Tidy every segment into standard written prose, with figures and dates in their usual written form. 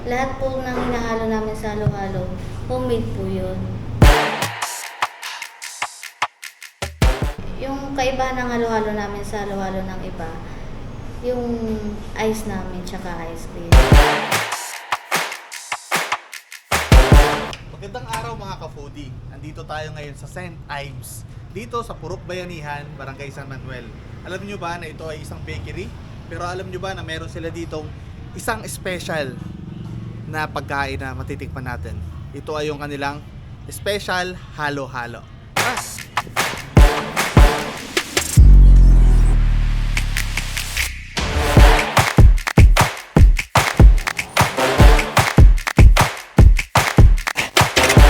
Lahat po ng hinahalo namin sa halo-halo, homemade po yun. Yung kaibahan ng halo-halo namin sa halo-halo ng iba, yung ice namin tsaka ice cream. Magandang araw mga ka-foodie. Andito tayo ngayon sa St. Ives. Dito sa Purok Bayanihan, Barangay San Manuel. Alam niyo ba na ito ay isang bakery? Pero alam niyo ba na meron sila ditong isang special na pagkain na matitikman natin? Ito ay yung kanilang special halo-halo.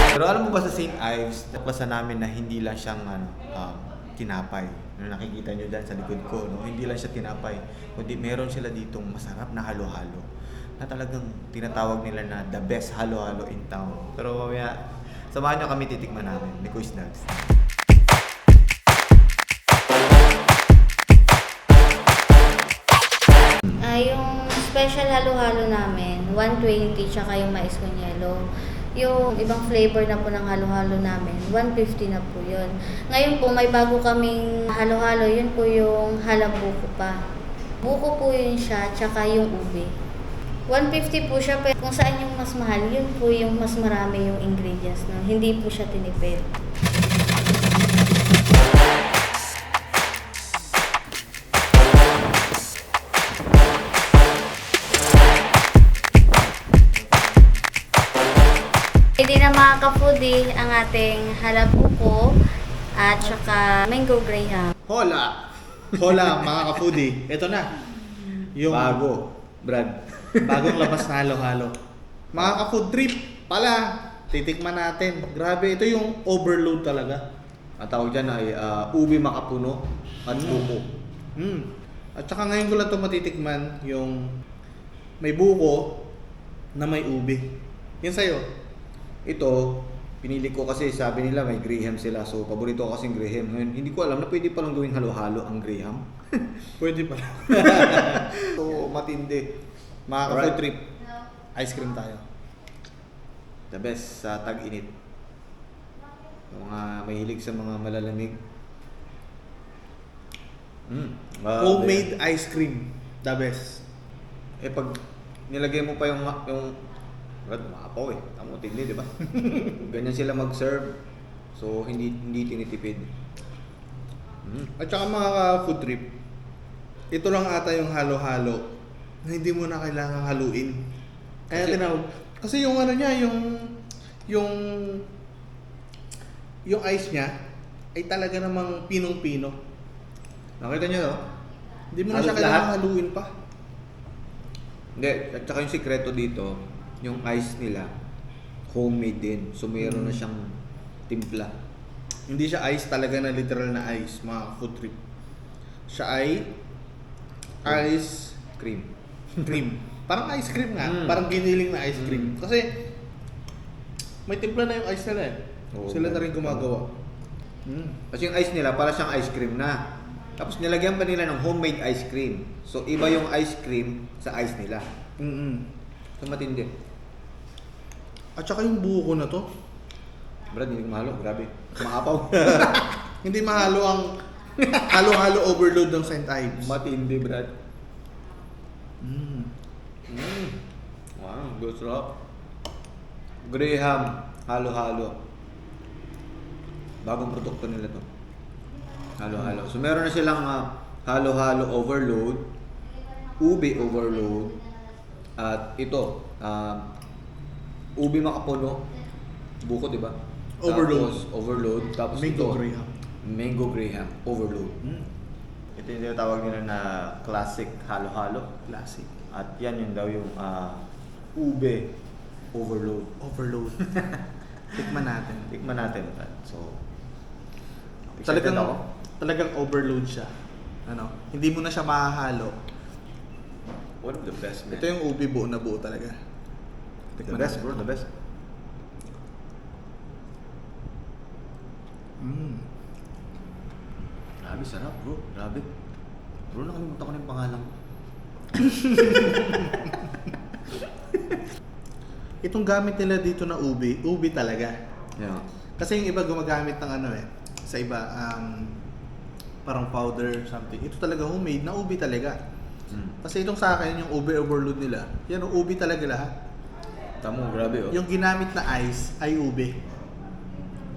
Pero alam mo ba sa St. Ives, naklasan namin na hindi lang siyang tinapay. Nakikita nyo dyan sa likod ko, no? Hindi lang siya tinapay, kundi meron sila ditong masarap na halo-halo na talagang tinatawag nila na the best halo-halo in town. Pero mamaya, samahan nyo kami titikman namin ni Kuis Dags. Yung special halo-halo namin, 120 tsaka yung mais con yelo. Yung ibang flavor na po ng halo-halo namin, 150 na po yun. Ngayon po, may bago kaming halo-halo, yun po yung halabuko pa. Buko po yun siya, tsaka yung ube. 150 po siya, pero kung saan yung mas mahal, yun po yung mas marami yung ingredients. No? Hindi po siya tinipid. Hindi na mga ka-foodie ang ating halabuko at saka mango graham. Hola! Hola mga ka-foodie. Ito na. Yung Bago, Brad. bagong labas na halo-halo. Mga ka-food trip pala. Titikman natin. Grabe, ito yung overload talaga. Ang tawag dyan ay ubi makapuno at buko. At saka ngayon ko lang ito matitikman yung may buko na may ube. Yan sa'yo. Ito, pinili ko kasi sabi nila may graham sila. So, paborito ko kasing graham. Ngayon, hindi ko alam na pwede palang gawing halo-halo ang graham. Pwede pala. So, matindi. Mga ka-food Alright. trip, ice cream tayo. The best sa tag-init. Mga mahilig sa mga malalamig. Homemade ice cream. The best. Eh, pag nilagay mo pa yung Brad, maapaw eh. Tamo, tindi, di ba? Ganyan sila mag-serve. So, hindi tinitipid. At saka mga ka-food trip, ito lang ata yung halo-halo na hindi mo na kailangang haluin. Kaya Kasi- tinawag. Kasi yung ano niya, yung ice niya ay talaga namang pinong-pino. Nakita nyo, no? Hindi mo na siya Halos kailangang lahat. haluin pa. Hindi. At saka yung sikreto dito, yung ice nila, homemade din. So, mayroon na siyang timpla. Hindi siya ice talaga na literal na ice, mga food trip. Siya ay ice Cream. cream. Parang ice cream nga. Mm. Parang giniling na ice cream. Kasi may timpla na yung ice nila eh. Oo, Sila na rin meron. gumagawa. Kasi yung ice nila, para siyang ice cream na. Tapos nilagyan pa nila ng homemade ice cream. So, iba yung ice cream sa ice nila. So, matindi. At saka yung buko na to, Brad, hindi ko mahalo. Grabe. Maapaw. hindi mahalo ang halo-halo overload ng St. Ives. Matindi, Brad. Wow, good sarap. Graham, halo-halo. Bagong produkto nila to. Halo-halo. So meron na silang halo-halo overload, ube overload, at ito, ube makapuno, buko, di ba? Overload. Tapos overload. Tapos Mango ito, graham. Mango graham overload. Ito yung tinatawag nila na classic halo-halo. Classic. At yan yung daw yung ube overload. Overload. Tikman natin. Tikman natin. So, excited ako. Talagang overload siya. Ano? Hindi mo na siya mahahalo. One of the best, man. Ito yung ube buo na buo talaga. the Tikman best, natin. bro. The best. Grabe, sarap, bro. Grabe. Bro, nakalimutan ko na yung pangalan mo. Itong gamit nila dito na ubi talaga. Yeah. Kasi yung iba gumagamit ng sa iba, parang powder, something. Ito talaga homemade na ubi talaga. Kasi itong sa akin, yung ube overload nila, yan ang ubi talaga lahat. Tamo, grabe oh. Yung ginamit na ice ay ube.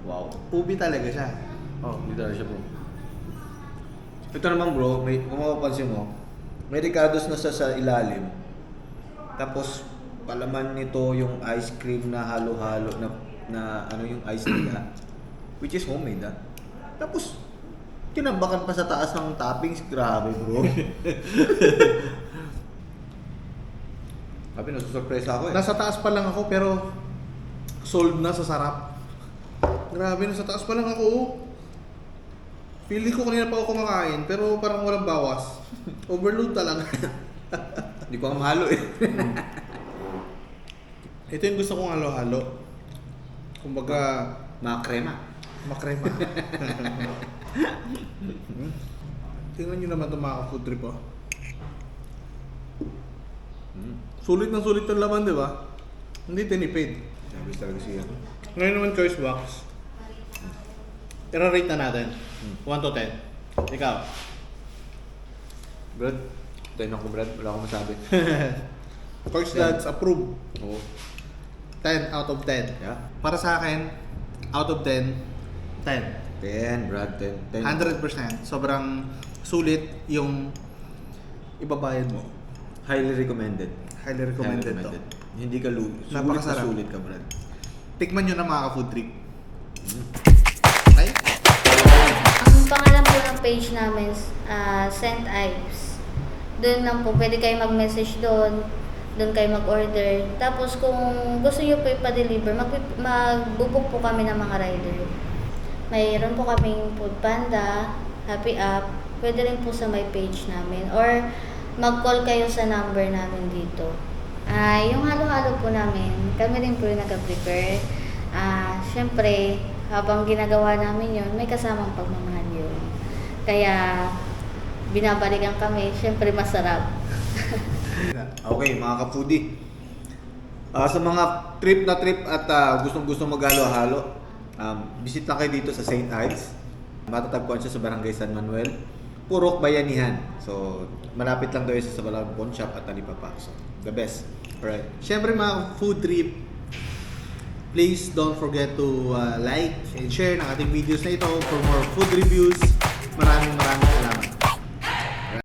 Wow. Ubi talaga siya. Oh, hindi talaga siya bro. Ito naman bro, kung mapapansin mo, may ricados na sa ilalim. Tapos, palaman nito yung ice cream na halo-halo na ano yung ice nila. Which is homemade Tapos, tinambakan pa sa taas ng toppings. Grabe bro. Sabi, nasusurpresa ako eh. Nasa taas pa lang ako pero sold na sa sarap. Grabe, nasa taas pa lang ako. Feeling ko kanina pa ako kumakain pero parang walang bawas. Overload talaga. Hindi ko nga mahalo eh. Ito yung gusto kong halo-halo. Kumbaga, Mga krema. makrema. Tingnan nyo naman itong mga food trip oh. Sulit na sulit yung laman, di ba? Hindi tinipid. Sabi talaga siya. Ngayon naman choice box. I-rate na natin. 1 to 10. Ikaw. Brad, tayo na ko Brad. Wala akong masabi. First Dads approve. Oo. 10 out of 10. Yeah. Para sa akin, out of 10, 10. 10, Brad. 10. 100%. Sobrang sulit yung ibabayad mo. Highly recommended. Highly recommended to. Hindi ka Napakasarap. sulit ka, Brad. Tikman nyo na mga ka-food trip. Okay? Ang pangalan po ng page namin, St. Ives. Doon lang po, pwede kayo mag-message doon. Doon kayo mag-order. Tapos kung gusto nyo po ipa-deliver, magbubuk po kami ng mga rider. Mayroon po kaming Food Panda, Happy App, pwede rin po sa my page namin. Or mag-call kayo sa number namin dito. Yung halo-halo po namin, kami rin po yung nag-prepare. Siyempre, habang ginagawa namin yun, may kasamang pagmamahal yun. Kaya, binabalikan kami, siyempre masarap. Okay, mga ka-foodie. Sa mga trip at gustong-gusto maghalo-halo, visit lang kayo dito sa St. Ives. Matatagpuan siya sa Barangay San Manuel. Purok Bayanihan. So, malapit lang daw sa Balagong Pawn Shop at Talipapa. So, the best. Alright. Siyempre mga food trip, please don't forget to like and share ng ating videos na ito for more food reviews. Maraming